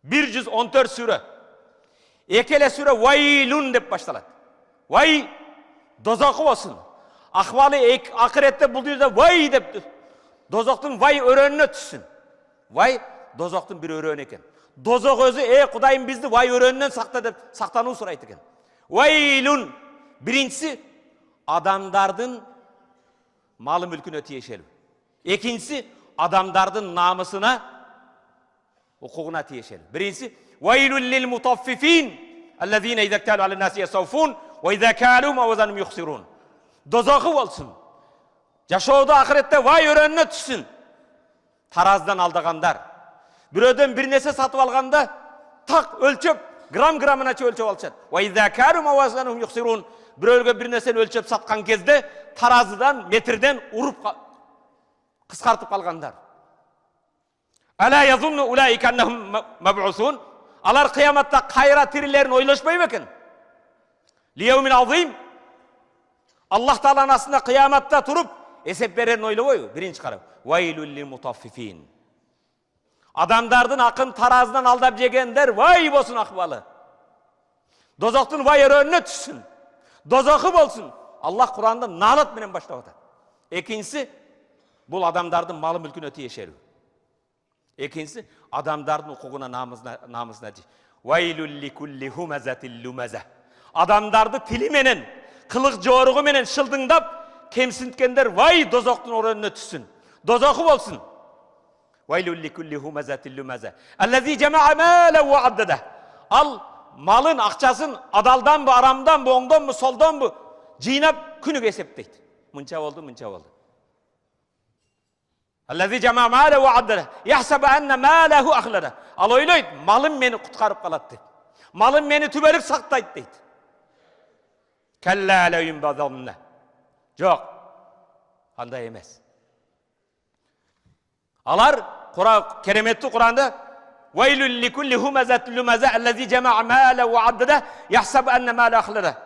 114 sure. Ekele sure vaylun dep başlalat. Vay dozakı olsun. Ahvalı akirette bulduğunda vay dep. Dozoktun vay örönüne düşsün. Vay dozoktun bir örön eken. Dozok özü Kudayım bizdi vay örönünden sakta dep saktanuu surayt eken. Vaylun birincisi adamdardın malı mülkünü tiyešelim. İkincisi adamdardın namusuna, hukukuna tiyešelim. Birincisi vaylul lil mutaffifin ellezine izâ iktalu alen nâsi yesavfûn ve izâ kâlûm ve vezânum yukhsirûn. Dozakı olsun. Yaşaoda ahirette vay örönüne düşsün. Tarazdan aldagandar. Biröden bir nese satıp alganda tak ölçöp gram gramına ölçöp alçat. Ve izâ kâlûm ve vezânum yukhsirûn. Birölge bir neseni ölçöp satkan kezde tarazıdan, metrden urup kıskartıp kalgandar. Ala yazunnu ulaika annahum mab'usun. Alar kıyamatta kayra tirilerin oylaşmayı bakın. Liyevmin azim. Allah Teala'nın aslında kıyamatta turup esep vererin oylamayı. Birinci karab. Vaylul lil mutaffifin. Adamdardın akın tarazdan aldap jegender vay bolsun ahvalı. Dozoktun vay önüne düşsün. Dozakı bolsun. Allah Kur'an'da nalat menen başlap atar. İkincisi bul adamdardın malı mülkünü tiyešelim. İkincisi adamdardın hukukuna namusuna. Vaylul likulli humazatil lumaza. Adamdardı tili menen, kılık joruğu menen şıldıngdap kemsintkender vay dozoktun orönüne düşsün. Dozakı bolsun. Vaylul likulli humazatil lumaza. Ellezî cema'a mâlen ve addada. Al malın, akçasın adaldan mı, aramdan mı, ondan mı, soldan mı jinap günü esepteydi. Mınça oldu, mınça oldu. Ellezî cema'a mâlen ve addada. Yahsabu enne mâlehu ahlada. Al oylaydı, malım beni kutkarıp kalat. Malım beni tübelik saktaydı deydi. Kella leyun bazanne. Yok. Андай emez. Alar keremetli Kur'an'da Veylül likulli humazatil lumaza ellezî cema'a mâlen ve addada yahsabu enne mâle ahlada.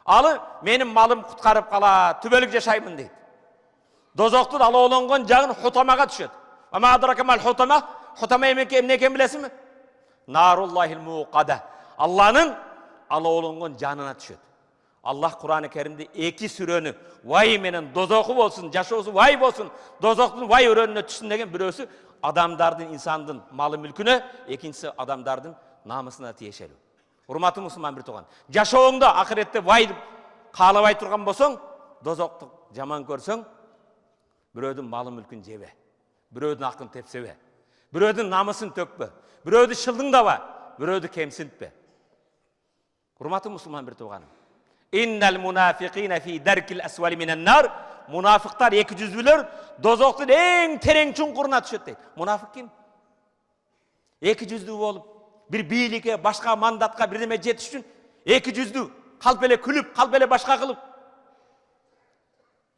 Alı benim malım kutkarıp kala tübelik yaşayımın deydi. Dozoktun ala olangon jağın hutamaga düşöt. Ama adrake mal hutama. Hutama emneken bilesi mi? Narullahil muqada. Allah'ın ala olangon canına düşöt. Allah Kur'an-ı Kerim'de iki sürönü vay menen dozoku olsun, yaşosu vay olsun, dozoktun vay örönüne düşsün degen birösü adamdardın, insandın malı mülküne, ikincisi adamdardın namusuna tiyešelim. Hurmatı Müslüman bir tuğan. Yaşoğunda ahirette vay kalabay turgan bolsoň, dozoktu jaman görsöň, birödün malı mülkün jebe, birödün akın tepsebe, birödün namusun tökbe, birödü şıldıngdaba, birödü kemsintbe. Hurmatı Müslüman bir tuğanım. İnnel munafiqine fi derkil asvali minen nar. Munafıklar 200'lüler dozoktun en tereň çuңkuruna düşöt deydi. Munafık kim? 200'lü bolup bir biylike, başka mandatka bir neme jetiş üçün 200'lü kalpele külüp, kalpele başka kılıp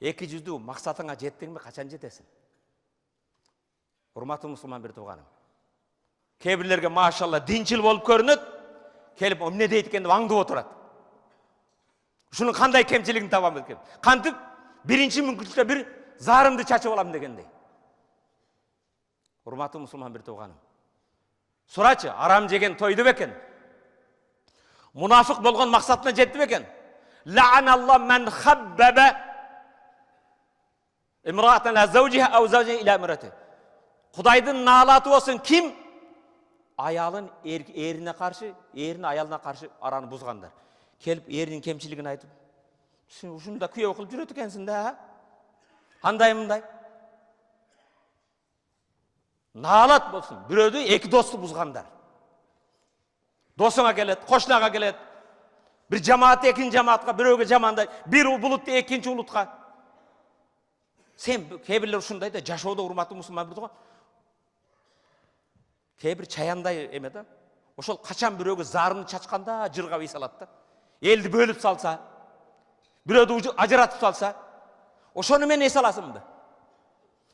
200'lü maksatına jettin mi kaçan jetesin? Урматтуу мусулман бир тууганым. Кээ бирлерге машалла динчил болуп көрүнөт, келип эмне дейт экен деп аңдып отурат. Ушунун кандай кемчилигин табам экен. Кантип биринчи мүмкүнчүлүктө бир зарымды чачып алам дегендей. Урматтуу мусулман бир тууганым. Сурачы, арам жеген тойду бекен? Мунафык болгон максатына жетти бекен? Ла'аналлах ман хаббаба имраатан ла заужиха ау заужиха иля имрати. Кудайдын наалаты болсун ким аялын эрине каршы, эрин аялына каршы араны бузгандар. Келип эринин кемчилигин айтып, сен ушунда күйөө кылып жүрөт экенсиң да. Кандай мындай? Наалат болсун. Бирөөдү эки досту бузгандар. Досуңа келет, кошунага келет. Бир жамаат экинчи жамаатка, бирөөгө жамандай, бир улутты экинчи улутка. Сен кээ бирлер ушундай да жашоодо урматтуу мусулман бир тууган. Кээ бир чаяандай эме да. Ошол качан бирөөгө зарымды чачканда жырга бей салат да. Элди бөлүп салса, бирөөдү ажыратып салса, ошону менен эс аласыңбы?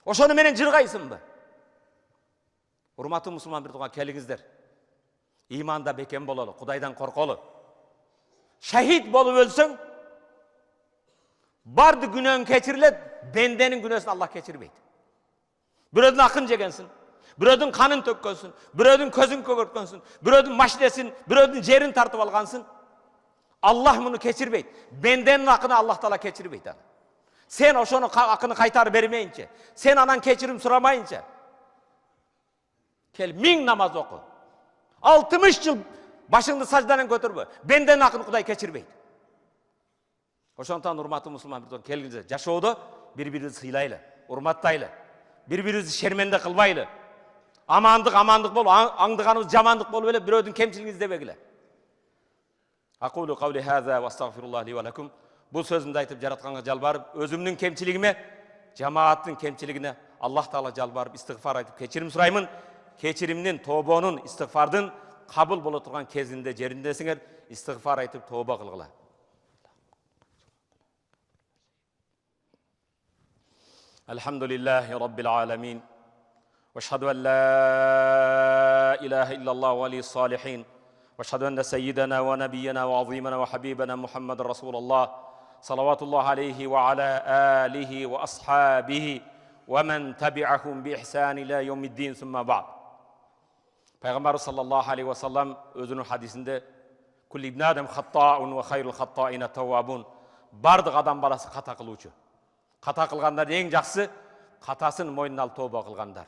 Ошону менен жыргайсыңбы? Урматтуу мусулман бир тууган, келиңиздер. Иманда бекем бололу, Кудайдан корколу. Шахид болуп өлсөң, барды күнөөң кечирилет, бенденин күнөөсүн Аллах кечирбейт. Бирөөдүн акын жегенсиң, бирөөдүн канын төккөнсүң, бирөөдүн көзүн көгөрткөнсүн, бирөөдүн машинесин, бирөөдүн жерин тартып алгансың. Аллах муну кечирбейт. Бенденин акыны Аллах Таала кечирбейт. Сен ошону акыны кайтарып бермейинче, сен анан кечирим сурамайынча, кел 1000 намаз оку. 60 жыл башыңды саждадан көтөрбө. Бенденин акын Кудай кечирбейт. Ошондон урматтуу мусулман бир тууган, келиңиздер, жашоодо бири-бирибизди сыйлайлы, урматтайлы. Бири-бирибизди шерменде кылбайлы. Амандык болуп, аңдыганыбыз жамандык болуп эле бирөөдүн кемчилигин издебегиле. Aqulu qawli hadha wa astaghfirullah li wa lakum. Бул сөзүмдү айтып жаратканга жалбарып, өзүмдүн кемчилигиме, жамааттын кемчилигине Аллах Таала жалбарып истигфар айтып кечирим сураймын. Кечиримдин, тобонун, истигфардын кабыл боло турган кезинде жериндесиңер, истигфар айтып тоба кылгыла. Alhamdulillahi rabbil alamin. Wa ashhadu an la ilaha illallah waliyus salihin. واشهد ان سيدنا ونبينا وعظيمنا وحبيبنا محمد رسول الله صلوات الله عليه وعلى اله واصحابه ومن تبعهم باحسان الى يوم الدين ثم بعد. Peygamber sallallahu aleyhi ve sellem özünün hadisinde kulli ibn adam hatta'un ve hayrul hatta'ina tawwabun. Бардык адам баласы ката кылуучу. Ката кылгандар эң жакшы катасын мойнуна алып тооба кылгандар.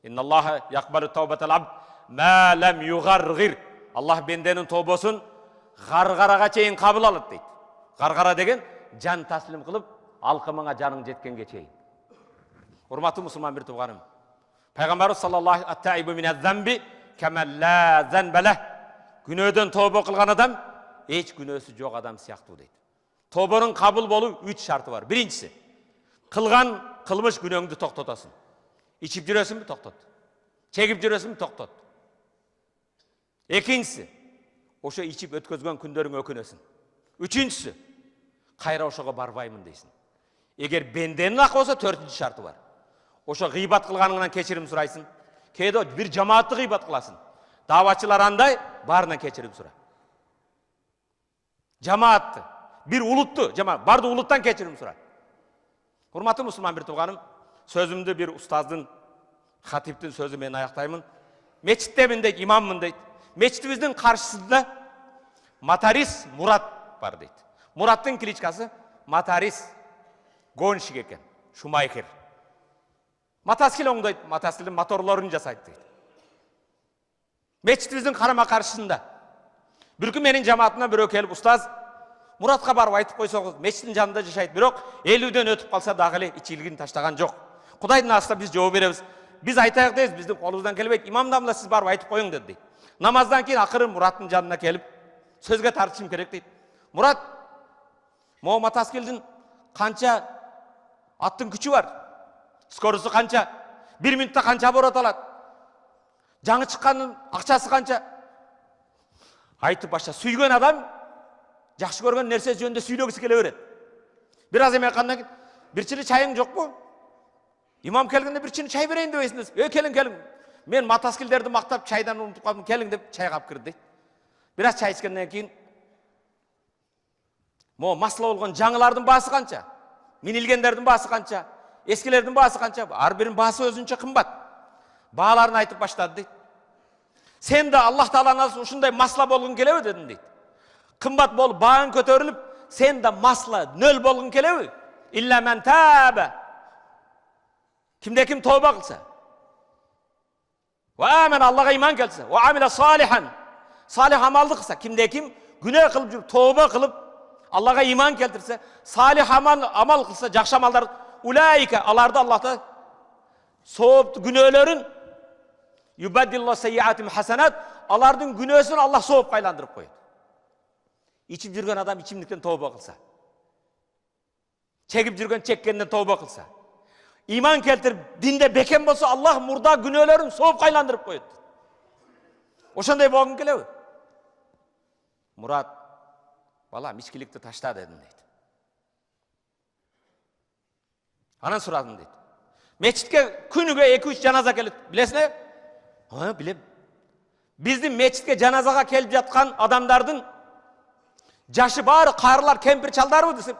Инналлаха яқбалу тawбатал абд ма лам югаргир. Аллах бенденин тобосун гаргарага чейин кабыл алат дейт. Гаргара деген жан таслим кылып, алкымыңа жаның жеткенге чейин. Урматтуу мусулман бир тууганым. Пайгамбар саллаллаху ат-таибу миназ-замби кама ла занбала. Күнөөдөн тобо кылган адам эч күнөөсү жок адам сыяктуу дейт. Тобонун кабыл болуу 3 шарты бар. Биринчиси, кылган кылмыш күнөөңдү токтотосуң. Ичип жүрөсүңбү? Токтот. Чегип жүрөсүңбү? Токтот. Экинчиси, ошо ичип өткөзгөн күндөрүң өкүнөсүң. Үчүнчүсү, кайра ошого барбаймын дейсиң. Эгер бенденин акы болсо 4-чү шарты бар. Ошо гыйбат кылганыңдан кечирим сурайсың. Кээде бир жамаатты гыйбат кыласың. Давачылар андай, баарынан кечирим сура. Жамаатты, бир улутту, барды улуттан кечирим сура. Урматтуу мусулман бир тууганым, сөзүмдү бир устаздын, хатиптин сөзү менен аяктаймын. Мечиттемин дейт, имаммын дейт. Мечитибиздин каршысында Матарис Мурат бар дейт. Мураттын кличкасы Матарис гонщик экен, шумайхер. Мотоцикл оңдойт, мотоциклдин моторлорун жасайт дейт. Мечитибиздин карама каршысында бир күн менин жамаатымдан бирөө келип, устаз, Муратка барып айтып койсоңуз, мечиттин жанында жашайт, бирок 50дөн өтүп калса дагы эле ичилигин таштаган жок. Кудайдын астында биз жооп беребиз. Биз айтайык дейбиз, биздин колубуздан келбейт. Имамдан да сиз барып айтып коюң dedi. Намаздан кийин акыры Мураттын жанына келип, сөзгө тартышым керек дейт. Мурат, могу мотоциклдин канча аттын күчү бар? Скоросу канча? 1 минутта канча оборот алат? Жаңы чыккандын акчасы канча? Айтып баша сүйгөн адам жакшы көргөн нерсе жөнүндө сүйлөгүсү келе берет. Бир аз эме кандан кийин, бир чили чайың жокпу? İmam kelgende bir çini çay bereyin debeysiz. Kelin. Men mataskillerdi maqtap çaydan unutup kaldım. Kelin dep çay kap kirdi. Biraz çay içkenden keyin masla bolgon жаңылардын baası kança? Minilgenlerдің baası kança? Eskilerдің baası kança? Ar birinin baası özünçe kımbat. Bağlarını aytıp başladı deydi. Sen de Allah Taala'nın uşunday masla bolgun kelebi dedin deydi. Kımbat bol bağın kötörülüp sen de masla nöl bolgun kelebi. İlla men tâbe. Kimde kim tövbe kılsa. Ve amen Allah'a iman kelse. Ve amile salihan. Salih amaldı kılsa. Kimde kim günah kılıp жүрüp tövbe kılıp Allah'a iman keltirse, salih amal kılsa, jakşı amallar ulaike alarda Allah'ta soğup günahların yubaddillahu seyyiatim hasenat alardın günahsını Allah soğup kaylandırıp koydu. İçip жүрген adam içimlikten tövbe kılsa. Çekip жүрген çekkeninden tövbe kılsa. İman keltirip dinde beken bolsa Allah murda günahların soğup kaylandırıp koydu. Oşanday bolgun kelebi. Murat balam içkilikti taşta dedim deydi. Anan suradım deydi. Meçitke günüge 2-3 janaza kelip bilesine? Ha bilem. Bizdin meçitke janazaga kelip jatkan adamdardın jaşı bari karılar, kempir çaldarбы desem.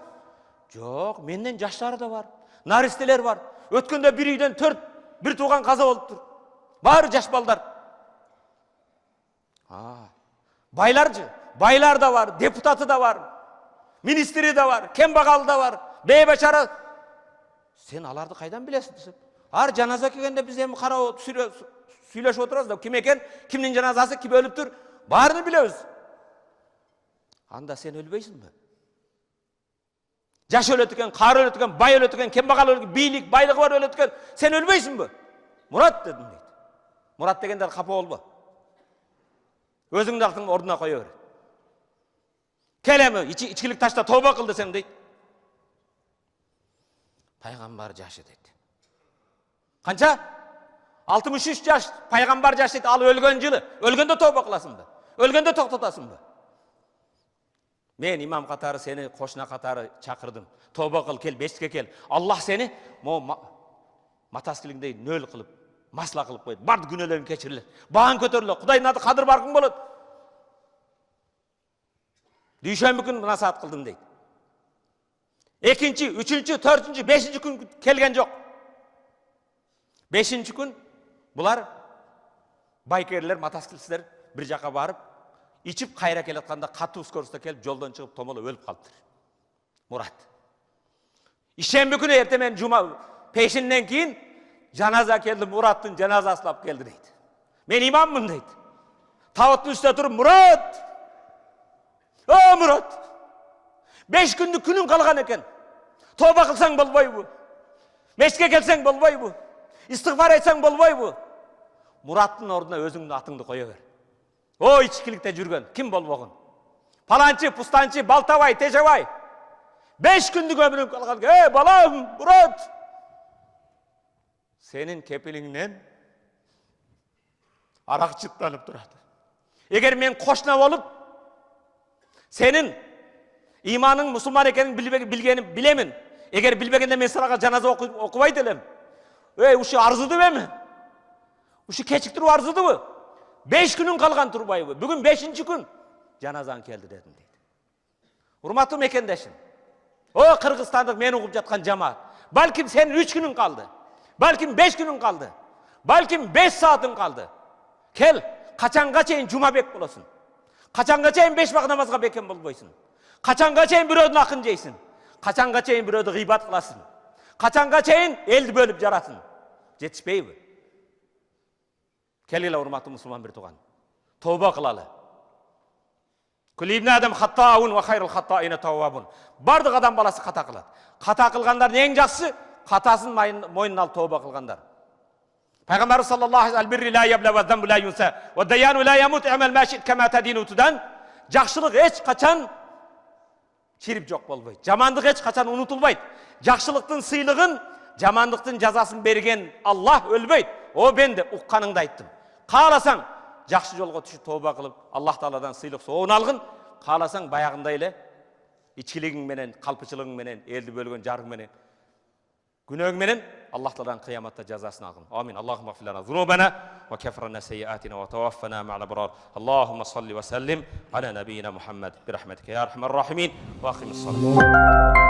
Yok, menden jaşları da var. Naristeler var. Ötkende bir үйден 4 bir tuğan kaza olup dur. Bari jaş balдар. Baylar da var, deputatı da var, ministri de var, kembagalı da var, beybeçara. Sen alardı kaydan bilesin desem. Har janaza kelgende biz hem kara süйлöşüp oturabız da kim eken, kimnin janazası kim ölüptür, barını bilebиз. Анда sen ölbeysin mi? Jaş öletken, kar öletken, bay öletken, kembagal öletken, biylik, baylığı var öletken, sen ölbeysin mi? Murat dedim deydi. Murat degenler kapı olma. Özüңdü aktın orduna koyuver. Kelemi, içkilik taşta tövbe kıl desem deydi. Paygambar jaşı deydi. Kança? 63 jaş, paygambar jaşı deydi. Al ölgön жылы. Ölgönde tövbe kılasın mı? Ölgönde toktatasın mı? Men imam katarı seni koşuna katarı çakırdım. Tövbe kıl kel, beşike kel. Allah seni mataskilingdey nöl kılıp, masla kılıp koydu. Bardı günelerin keçirilir. Bağın kötörülür. Kudayın adı kadır barkın bolot. Düşen bir gün nasihat kıldım deydi. 2-nji, 3-nji, 4-nji, 5-nji gün kelgen yok. 5-nji gün bular baykerler, mataskilsizler bir jaka barıp içip kayra kelatқанда katı uskörüste kelip joldan çıkıp tomolu ölüp kalıptır. Murat. İşembe günü ertemen cuma peşinden keyin janaza keldi, Murat'ın janazasını alıp geldi deydi. Men imamмын deydi. Tağıttın üstüne turup Murat! O Murat! 5 günlük günün kalgan eken. Tövbe kılsan bolbay bu. Meşke kelsen bolbay bu. İstiğfar etsen bolbay bu. Murat'ın orduna özüңdün atыңды koyuver. O içkilikte жүрген kim bolbogun? Palançı, pustançı, Baltabay, Tejebay. 5 günlük ömrün kalgan. Balam Murat! Senin kepilinden arak çıtlanıp durады. Eğer men koşna olup senin imanın musulman ekenin bilgenim bilemin. Eğer bilbegende men sana janaza okubay delem. Uşu arzıdı mi? Uşu keçiktirup arzıdı mı? 5 günün kalgan turbay bu. Bugün 5-nji gün janazan keldi dedim deydi. Hurmatlı mekendeşim. O Kırgızstan'da men okup jatkan jamaat. Balkim senin 3 günün kaldı. Balkim 5 günün kaldı. Balkim 5 saatin kaldı. Kel, kaçanga çeyin cuma bek bolasın. Kaçanga çeyin 5 vakit namazga beken bolboysun. Kaçanga çeyin birödün akın jeysin. Kaçanga çeyin birödü gıybat kılasın. Kaçanga çeyin eldi bölüp jarasın. Jetişpeybi. Kelgile hurmatlı musulman bir tuğan. Tövbe kılalı. Kul ibn adam hattaun ve hayrul hattaine tawwabun. Bardık adam balası hata kılat. Hata kılganlar en jakşысы hatasın moyununa alıp tövbe kılganlar. Peygamber sallallahu aleyhi ve sellem birri la yabla ve zembu la yunsa ve dayanu la yamut emel maşit kema tadinu tudan. Jakşılık hiç kaçan çirip jok bolboy. Jamanlık hiç kaçan unutulbaydı. Jakşılıktın sıylığın, jamanlıktın cazasını bergen Allah ölbeydi. O ben de ukkanыңды ayттım. Kalasan jakşı jolga düşüp tövbe kılıp Allah Taala'dan sıylıq soğun algın. Kalasan bayagınday ele içkiligiň menen, kalpıçılığың menen, eldi bölgön jarıň menen, günöň menen Allah'tan kıyamatta cezasını alın. Amin. Allahümme gfir lana zunubana ve kefrana seyyiatina ve tevaffana ma'al ebrar. Allahümme salli ve sellim ala nebiyyina Muhammed bi rahmetike ya erhamer rahimin. Ve akimis salat.